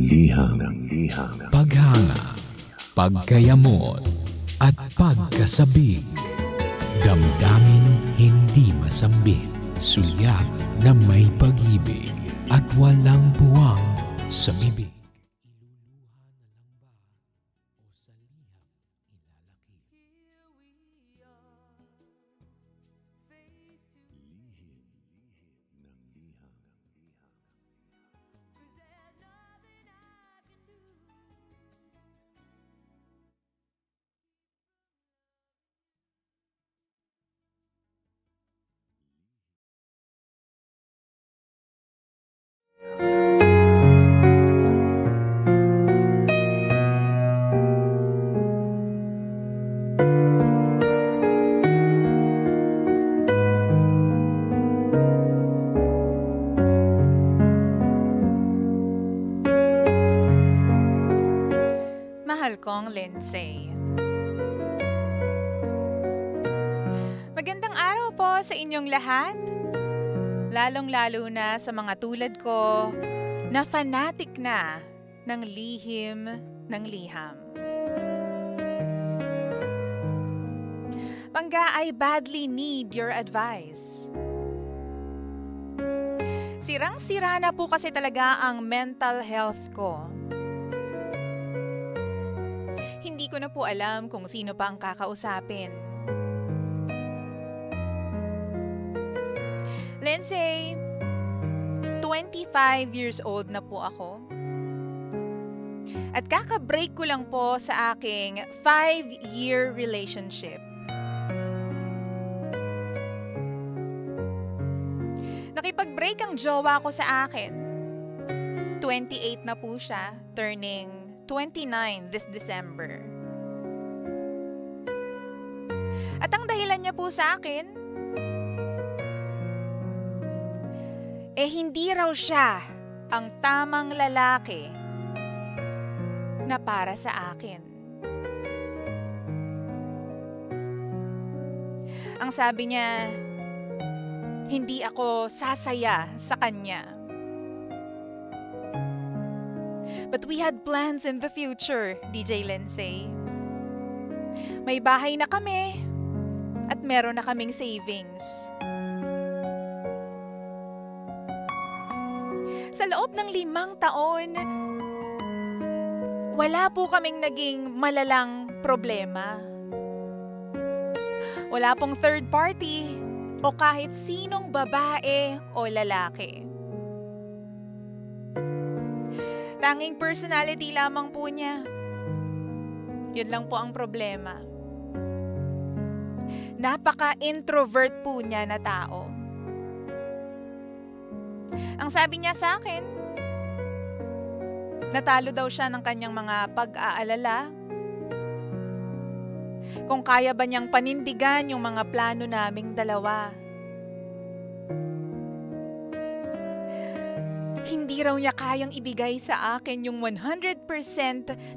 liham, paghanga, pagkayamot, at pagkasabik. Damdamin hindi masambit, sulyap na may pag-ibig at walang buwang sa bibig. Mahal kong Lindsay. Magandang araw po sa inyong lahat. Lalong-lalo na sa mga tulad ko na fanatic na ng lihim ng liham. Pangga, I badly need your advice. Sirang-sira na po kasi talaga ang mental health ko. Hindi ko na po alam kung sino pa ang kakausapin. Lindsay, 25 years old na po ako. At kaka-break ko lang po sa aking 5-year relationship. Nakipag-break ang jowa ko sa akin. 28 na po siya, turning 29 this December. At ang dahilan niya po sa akin, hindi raw siya ang tamang lalaki na para sa akin. Ang sabi niya, hindi ako sasaya sa kanya. But we had plans in the future, DJ Lindsay. May bahay na kami at meron na kaming savings. Sa loob ng 5 taon, wala po kaming naging malalang problema. Wala pong third party o kahit sinong babae o lalaki. Tanging personality lamang po niya. Yun lang po ang problema. Napaka-introvert po niya na tao. Ang sabi niya sa akin, natalo daw siya ng kanyang mga pag-aalala. Kung kaya ba niyang panindigan yung mga plano naming dalawa. Hindi raw niya kayang ibigay sa akin yung 100%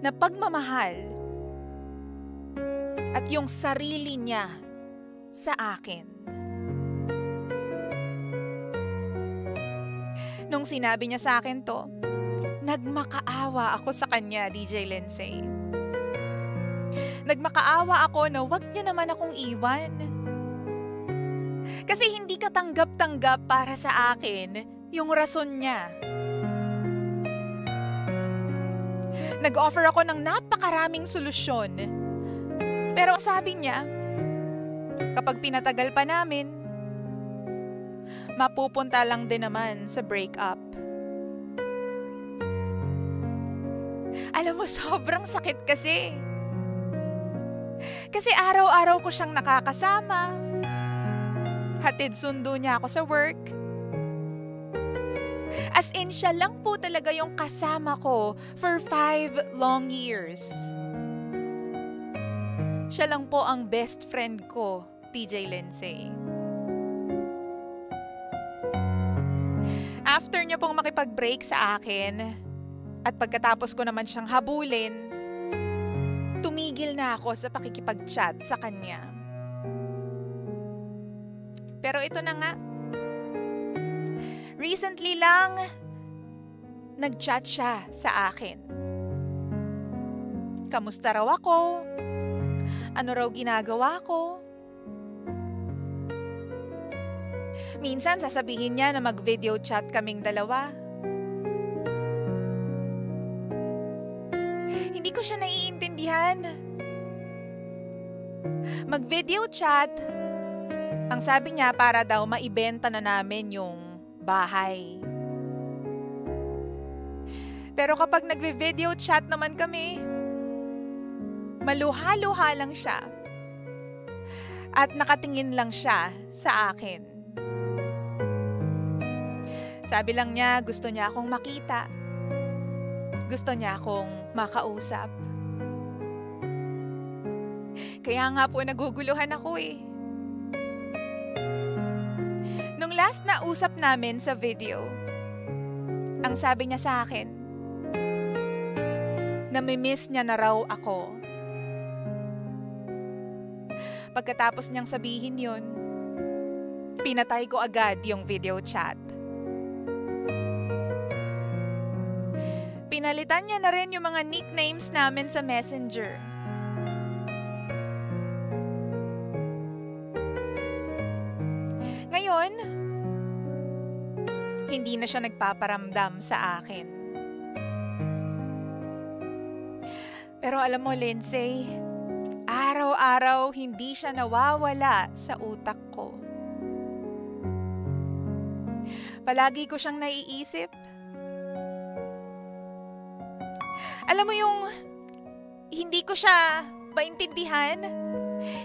na pagmamahal at yung sarili niya sa akin. Nung sinabi niya sa akin to, nagmakaawa ako sa kanya, DJ Lindsay. Nagmakaawa ako na wag niya naman akong iwan. Kasi hindi katanggap-tanggap para sa akin yung rason niya. Nag-offer ako ng napakaraming solusyon. Pero sabi niya, kapag pinatagal pa namin, mapupunta lang din naman sa breakup. Alam mo, sobrang sakit kasi. Kasi araw-araw ko siyang nakakasama. Hatid sundo niya ako sa work. As in, siya lang po talaga yung kasama ko for 5 long years. Siya lang po ang best friend ko, TJ Lindsay. After niya pong makipag-break sa akin, at pagkatapos ko naman siyang habulin, tumigil na ako sa pakikipag-chat sa kanya. Pero ito na nga, recently lang, nag-chat siya sa akin. Kamusta raw ako? Ano raw ginagawa ko? Minsan sasabihin niya na mag-video chat kaming dalawa. Hindi ko siya naiintindihan. Mag-video chat, ang sabi niya para daw maibenta na namin yung bahay. Pero kapag nagve-video chat naman kami, maluha-luha lang siya. At nakatingin lang siya sa akin. Sabi lang niya, gusto niya akong makita. Gusto niya akong makausap. Kaya nga po naguguluhan ako eh. Nung last na usap namin sa video, ang sabi niya sa akin, namimiss niya na raw ako. Pagkatapos niyang sabihin yun, pinatay ko agad yung video chat. Pinalitan niya na rin yung mga nicknames namin sa Messenger. Ngayon, hindi na siya nagpaparamdam sa akin. Pero alam mo, Lindsay, araw-araw hindi siya nawawala sa utak ko. Palagi ko siyang naiisip. Alam mo yung hindi ko siya maintindihan.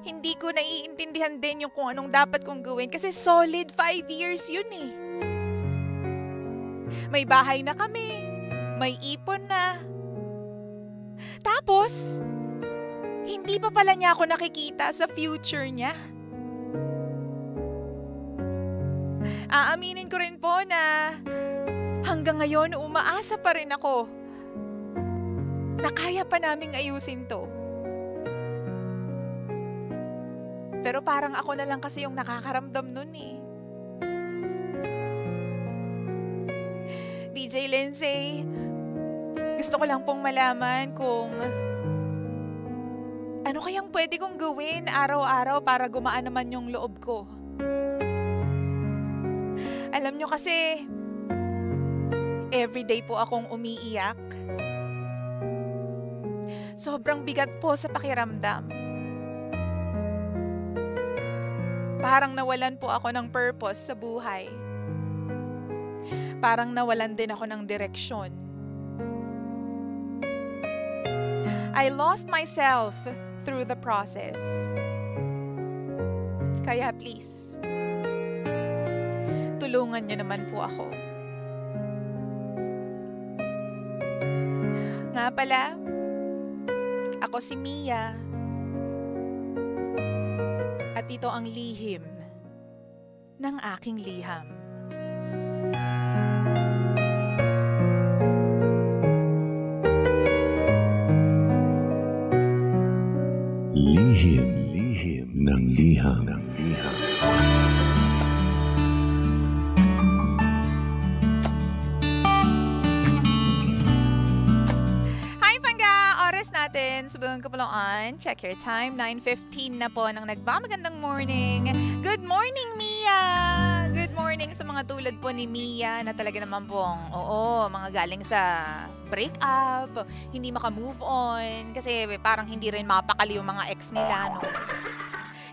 Hindi ko naiintindihan din yung kung anong dapat kong gawin kasi solid 5 years yun eh. May bahay na kami. May ipon na. Tapos, hindi pa pala niya ako nakikita sa future niya. Aaminin ko rin po na hanggang ngayon umaasa pa rin ako na kaya pa naming ayusin to. Pero parang ako na lang kasi yung nakakaramdam nun eh. DJ Lindsay, gusto ko lang pong malaman kung ano kayang pwede kong gawin araw-araw para gumaan naman yung loob ko. Alam nyo kasi, everyday po akong umiiyak. Sobrang bigat po sa pakiramdam. Parang nawalan po ako ng purpose sa buhay. Parang nawalan din ako ng direksyon. I lost myself through the process. Kaya please, tulungan niyo naman po ako. Nga pala, ako si Mia. At ito ang lihim ng aking liham. Lihim ng liham. Subukan ko on. Check your time. 9:15 na po ng nagmamagandang morning. Good morning, Mia! Good morning sa mga tulad po ni Mia na talaga naman pong, mga galing sa breakup, hindi maka-move on, kasi parang hindi rin mapakali yung mga ex nila, no?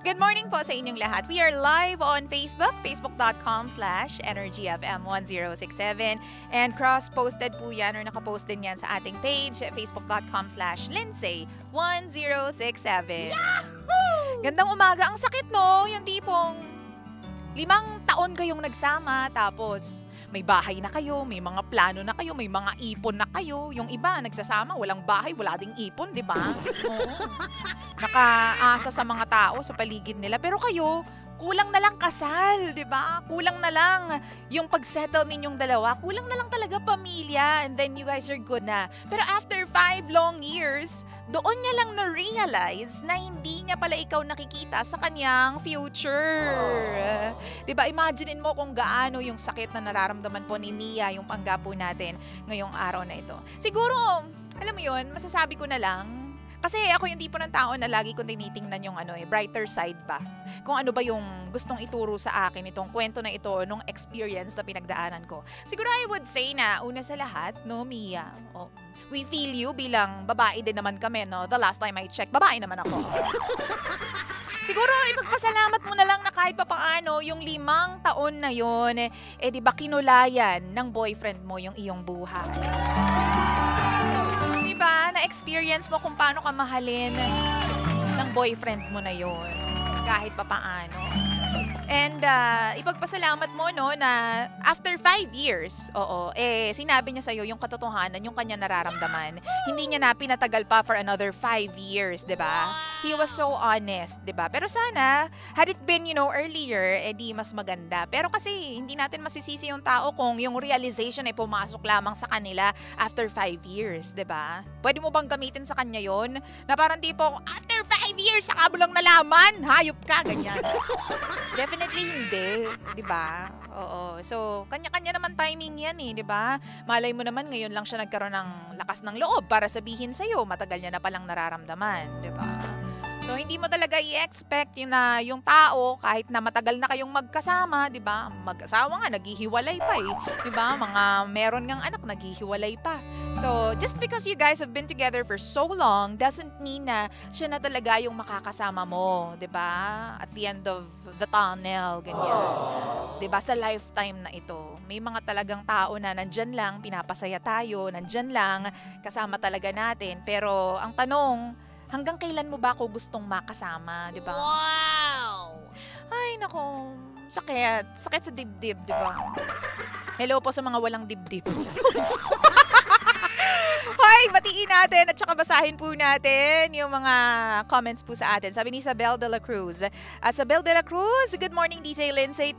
Good morning po sa inyong lahat. We are live on Facebook, facebook.com/energyfm1067. And cross-posted po yan or nakapost din yan sa ating page, facebook.com/lindsay1067. Gandang umaga. Ang sakit, no? Yung tipong 5 taon kayong nagsama, tapos may bahay na kayo, may mga plano na kayo, may mga ipon na kayo. Yung iba, nagsasama, walang bahay, wala ding ipon, di ba? Oo. Nakaasa sa mga tao sa paligid nila. Pero kayo, kulang na lang kasal, di ba? Kulang na lang yung pag-settle ninyong dalawa. Kulang na lang talaga pamilya and then you guys are good na. Pero after 5 long years, doon niya lang na-realize na hindi niya pala ikaw nakikita sa kanyang future. Di ba? Imaginein mo kung gaano yung sakit na nararamdaman po ni Mia, yung pangga po natin ngayong araw na ito. Siguro, alam mo yun, masasabi ko na lang, kasi ako yung tipo ng tao na lagi kong tinitingnan yung brighter side ba. Kung ano ba yung gustong ituro sa akin itong kwento na ito, nung experience na pinagdaanan ko. Siguro I would say na una sa lahat, no, Mia, we feel you bilang babae din naman kami, no? The last time I checked, babae naman ako. Siguro, ipagpasalamat mo na lang na kahit papaano, yung 5 taon na yon, di ba kinulayan ng boyfriend mo yung iyong buhay. Diba, na-experience mo kung paano ka mahalin ng boyfriend mo na yon kahit papaano. And ipagpasalamat mo no na after 5 years, sinabi niya sa'yo yung katotohanan, yung kanya nararamdaman. Hindi niya na pinatagal pa for another 5 years, 'di ba? He was so honest, 'di ba? Pero sana had it been, earlier, di mas maganda. Pero kasi hindi natin masisisi yung tao kung yung realization ay pumasok lamang sa kanila after 5 years, 'di ba? Pwede mo bang gamitin sa kanya 'yon? Na parang tipo, after 5 years saka mo lang nalaman, hayop ka, ganyan. Definitely hindi, 'di ba? Oo. So, kanya-kanya naman timing 'yan di ba? Malay mo naman ngayon lang siya nagkaroon ng lakas ng loob para sabihin sa iyo, matagal niya na palang nararamdaman, 'di ba? So, hindi mo talaga i-expect na yung tao, kahit na matagal na kayong magkasama, di ba? Mag-asawa nga, naghihiwalay pa di ba? Mga meron ngang anak, naghihiwalay pa. So, just because you guys have been together for so long, doesn't mean na siya na talaga yung makakasama mo, di ba? At the end of the tunnel, ganyan. Di ba? Sa lifetime na ito. May mga talagang tao na nandyan lang, pinapasaya tayo, nandyan lang, kasama talaga natin. Pero, ang tanong, hanggang kailan mo ba ako gustong makasama, di ba? Wow! Ay, nako. Sakit. Sakit sa dibdib, di ba? Hello po sa mga walang dibdib. Hoy, batiin natin at saka basahin po natin yung mga comments po sa atin. Sabi ni Isabel de la Cruz. Isabel de la Cruz, good morning DJ Lindsay.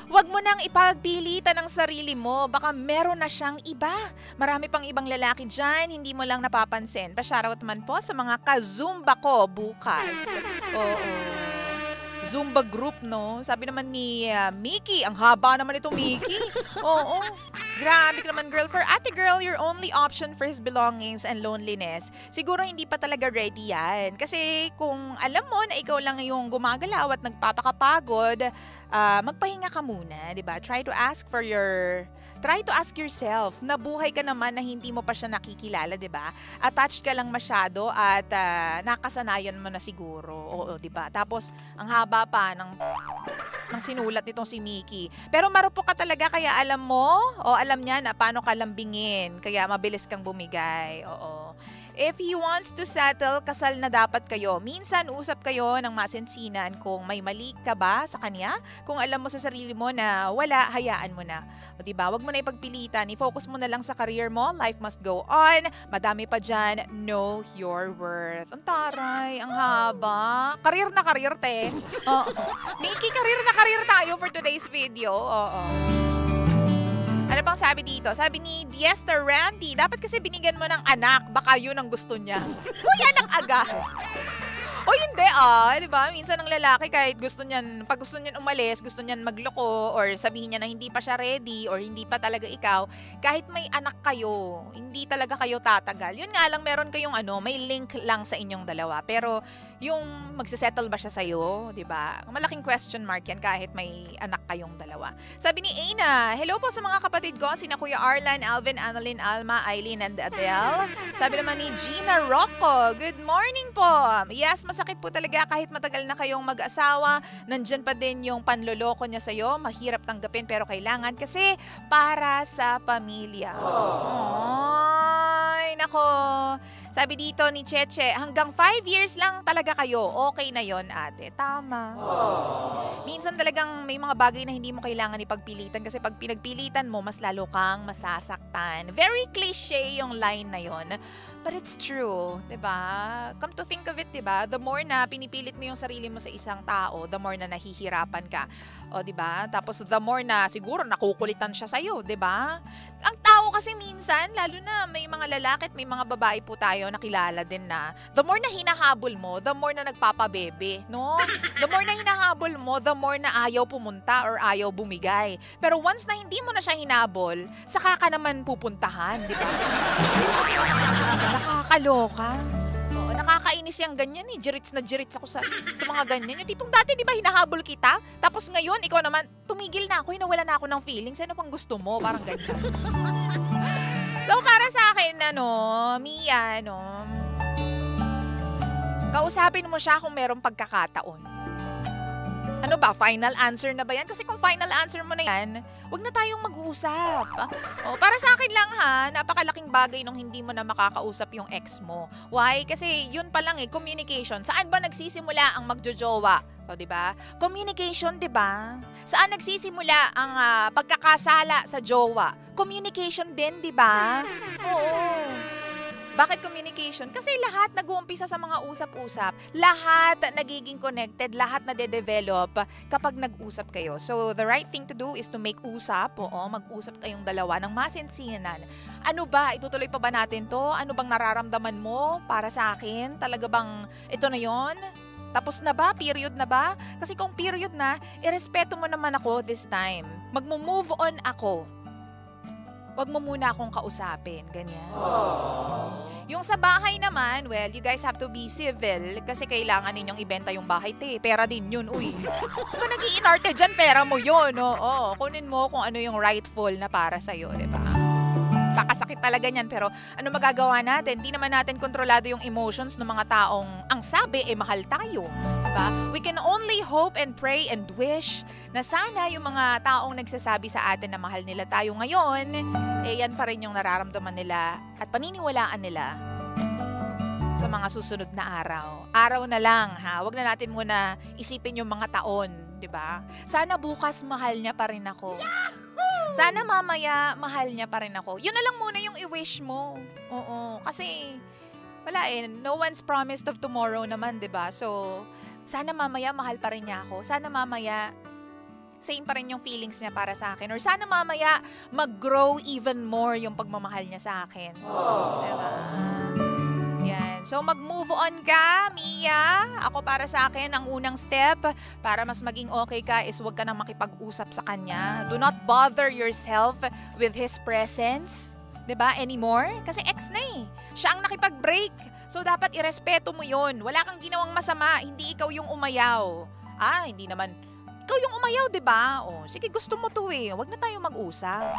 Huwag mo nang ipagpilitan ng sarili mo. Baka meron na siyang iba. Marami pang ibang lalaki dyan, hindi mo lang napapansin. Pa-shoutout man po sa mga ka-zumba ko bukas. Oo. Zumba group, no? Sabi naman ni Mickey, ang haba naman ito, Mickey. Oo. Grabe ka naman, girl. For ate girl, your only option for his belongings and loneliness, siguro hindi pa talaga ready yan. Kasi kung alam mo na ikaw lang yung gumagalaw at nagpapakapagod, magpahinga ka muna, di ba? Try to ask yourself, nabuhay ka naman na hindi mo pa siya nakikilala, di ba? Attached ka lang masyado at nakasanayan mo na siguro. Oo, di ba? Tapos, ang haba pa ng sinulat nitong si Mickey. Pero marupok ka talaga kaya alam mo, alam niya na paano ka lambingin. Kaya mabilis kang bumigay. Oo. If he wants to settle, kasal na dapat kayo. Minsan, usap kayo ng masinsinan kung may mali ka ba sa kanya. Kung alam mo sa sarili mo na wala, hayaan mo na. O diba? Huwag mo na ipagpilitan. I-focus mo na lang sa career mo. Life must go on. Madami pa dyan. Know your worth. Ang taray, ang haba. Career na career, te. Mickey, career na career tayo for today's video. Oo. Ano pang sabi dito? Sabi ni Diester Randy, dapat kasi binigyan mo ng anak, baka yun ang gusto niya. Yan ang aga. O hindi di ba? Minsan ang lalaki kahit pag gusto niyan umalis, gusto niyan magloko or sabihin niya na hindi pa siya ready or hindi pa talaga ikaw, kahit may anak kayo, hindi talaga kayo tatagal. Yun nga lang meron kayong may link lang sa inyong dalawa. Pero yung magsisettle ba siya sa'yo, di ba? Malaking question mark yan kahit may anak kayong dalawa. Sabi ni Aina, hello po sa mga kapatid ko, sina Kuya Arlan, Alvin, Annalyn, Alma, Eileen, and Adele. Sabi naman ni Gina Rocco, good morning po. Yes, masakit po talaga kahit matagal na kayong mag-asawa, nandyan pa din yung panloloko niya sa'yo, mahirap tanggapin pero kailangan kasi para sa pamilya. Ay, nako. Sabi dito ni Cheche, hanggang 5 years lang talaga kayo. Okay na yon ate. Tama. Minsan talagang may mga bagay na hindi mo kailangan ipagpilitan kasi pag pinagpilitan mo, mas lalo kang masasaktan. Very cliche yung line na yon. But it's true, 'di ba? Come to think of it, 'di ba? The more na pinipilit mo yung sarili mo sa isang tao, the more na nahihirapan ka. O, 'di ba? Tapos the more na siguro nakukulitan siya sa iyo, 'di ba? Ang tao kasi minsan, lalo na may mga lalaki at may mga babae po tayo nakilala din na the more na hinahabol mo, the more na nagpapabebe, no? The more na hinahabol mo, the more na ayaw pumunta or ayaw bumigay. Pero once na hindi mo na siya hinabol, saka ka naman pupuntahan, 'di ba? Nakakaloka. Oo, nakakainis yung ganyan eh. Jirits na jirits ako sa mga ganyan. Yung tipong dati, di ba, hinahabol kita? Tapos ngayon, ikaw naman, tumigil na ako, nawala na ako ng feelings. Ano pang gusto mo? Parang ganyan. So, para sa akin, Mia, kausapin mo siya kung merong pagkakataon. Ano ba, final answer na ba yan? Kasi kung final answer mo na yan, wag na tayong mag-uusap. Para sa akin lang ha, napakalaking bagay nung hindi mo na makakausap yung ex mo. Why? Kasi yun pa lang communication. Saan ba nagsisimula ang magjojowa? O, di ba? Communication, di ba? Saan nagsisimula ang pagkakasala sa jowa? Communication din, di ba? Oo. Bakit communication? Kasi lahat nag-uumpisa sa mga usap-usap. Lahat nagiging connected, lahat nade-develop kapag nag-usap kayo. So, the right thing to do is to make usap. Mag-usap kayong dalawa ng masinsinan. Ano ba? Itutuloy pa ba natin to? Ano bang nararamdaman mo para sa akin? Talaga bang ito na yon? Tapos na ba? Period na ba? Kasi kung period na, irespeto mo naman ako this time. Magmo-move on ako. Wag mo muna akong kausapin. Ganyan. Yung sa bahay naman, well, you guys have to be civil kasi kailangan ninyong ibenta yung bahay. Pera din yun, uy. Kung ka nag-iinarte dyan, pera mo yun. Oo, kunin mo kung ano yung rightful na para sa'yo, di ba? Kakasakit talaga niyan, pero ano magagawa natin? Di naman natin kontrolado yung emotions ng mga taong ang sabi, mahal tayo. Diba? We can only hope and pray and wish na sana yung mga taong nagsasabi sa atin na mahal nila tayo ngayon, yan pa rin yung nararamdaman nila at paniniwalaan nila sa mga susunod na araw. Araw na lang, ha? Huwag na natin muna isipin yung mga taon, di ba? Sana bukas mahal niya pa rin ako. Sana mamaya mahal niya pa rin ako. Yun na lang muna yung i-wish mo. Oo, kasi wala no one's promised of tomorrow naman, 'di ba? So, sana mamaya mahal pa rin niya ako. Sana mamaya same pa rin yung feelings niya para sa akin. Or sana mamaya mag-grow even more yung pagmamahal niya sa akin. Diba? Yan. So, mag-move on ka, Mia. Ako para sa akin, ang unang step para mas maging okay ka is huwag ka nang makipag-usap sa kanya. Do not bother yourself with his presence. 'Di ba? Anymore? Kasi ex na Siya ang nakipag-break. So, dapat irespeto mo yun. Wala kang ginawang masama. Hindi ikaw yung umayaw. Hindi naman. Ikaw yung umayaw, 'di ba? Sige, gusto mo to Huwag na tayo mag-usap.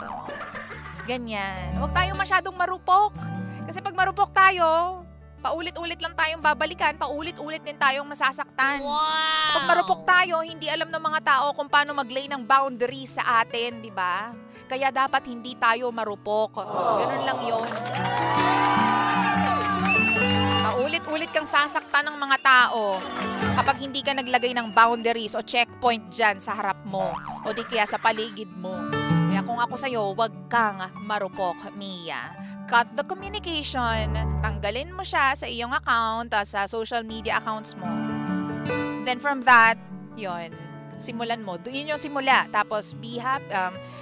Ganyan. Huwag tayong masyadong marupok. Kasi pag marupok tayo, paulit-ulit lang tayong babalikan, paulit-ulit din tayong masasaktan. Wow! Pag marupok tayo, hindi alam ng mga tao kung paano mag-lay ng boundaries sa atin, di ba? Kaya dapat hindi tayo marupok. Ganun lang yun. Paulit-ulit kang sasaktan ng mga tao kapag hindi ka naglagay ng boundaries o checkpoint dyan sa harap mo o di kaya sa paligid mo. Kaya kung ako sa'yo, wag kang marupok, Mia. Cut the communication. Tanggalin mo siya sa iyong account, sa social media accounts mo. Then from that, yon simulan mo. Yun yung simula. Tapos be happy.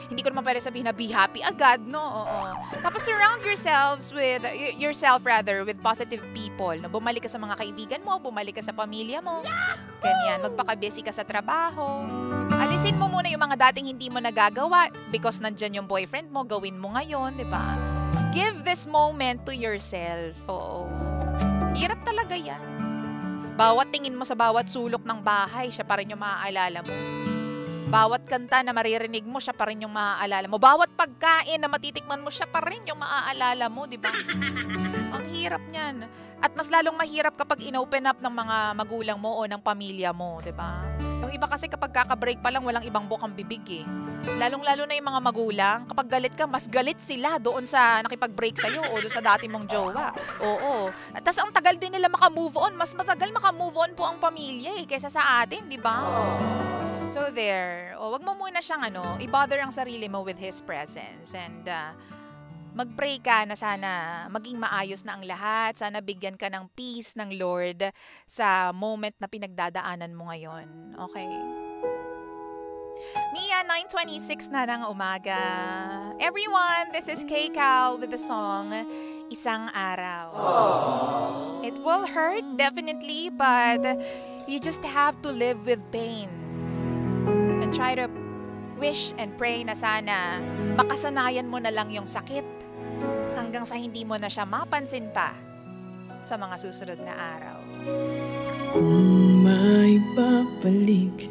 Hindi ko naman pwede sabihin na be happy agad, no? Oo. Tapos surround yourself with positive people. Na bumalik ka sa mga kaibigan mo, bumalik ka sa pamilya mo. Ganyan. Magpaka-busy ka sa trabaho. Alisin mo muna yung mga dating hindi mo nagagawa because nandyan yung boyfriend mo, gawin mo ngayon, di ba? Give this moment to yourself. Oo. Hirap talaga yan. Bawat tingin mo sa bawat sulok ng bahay, siya pa rin yung maaalala mo. Bawat kanta na maririnig mo, siya pa rin yung maaalala mo. Bawat pagkain na matitikman mo, siya pa rin yung maaalala mo, di ba? Ang hirap. Napakahirap niyan. At mas lalong mahirap kapag inopen up ng mga magulang mo o ng pamilya mo, di ba? Yung iba kasi kapag kaka-break pa lang, walang ibang bukang bibig eh. Lalong-lalo na yung mga magulang, kapag galit ka, mas galit sila doon sa nakipag-break sa'yo o doon sa dati mong jowa. Oo. At tas ang tagal din nila makamove on. Mas matagal makamove on po ang pamilya eh, kaysa sa atin, di ba? So there. O, wag mo muna siyang i-bother ang sarili mo with His presence. And mag-pray ka na sana maging maayos na ang lahat. Sana bigyan ka ng peace ng Lord sa moment na pinagdadaanan mo ngayon. Okay? Mia, 9:26 na ng umaga. Everyone, this is Kay Cal with the song, Isang Araw. It will hurt, definitely, but you just have to live with pain. And try to wish and pray na sana makasanayan mo na lang yung sakit hanggang sa hindi mo na siya mapansin pa sa mga susunod na araw. Kung may babalik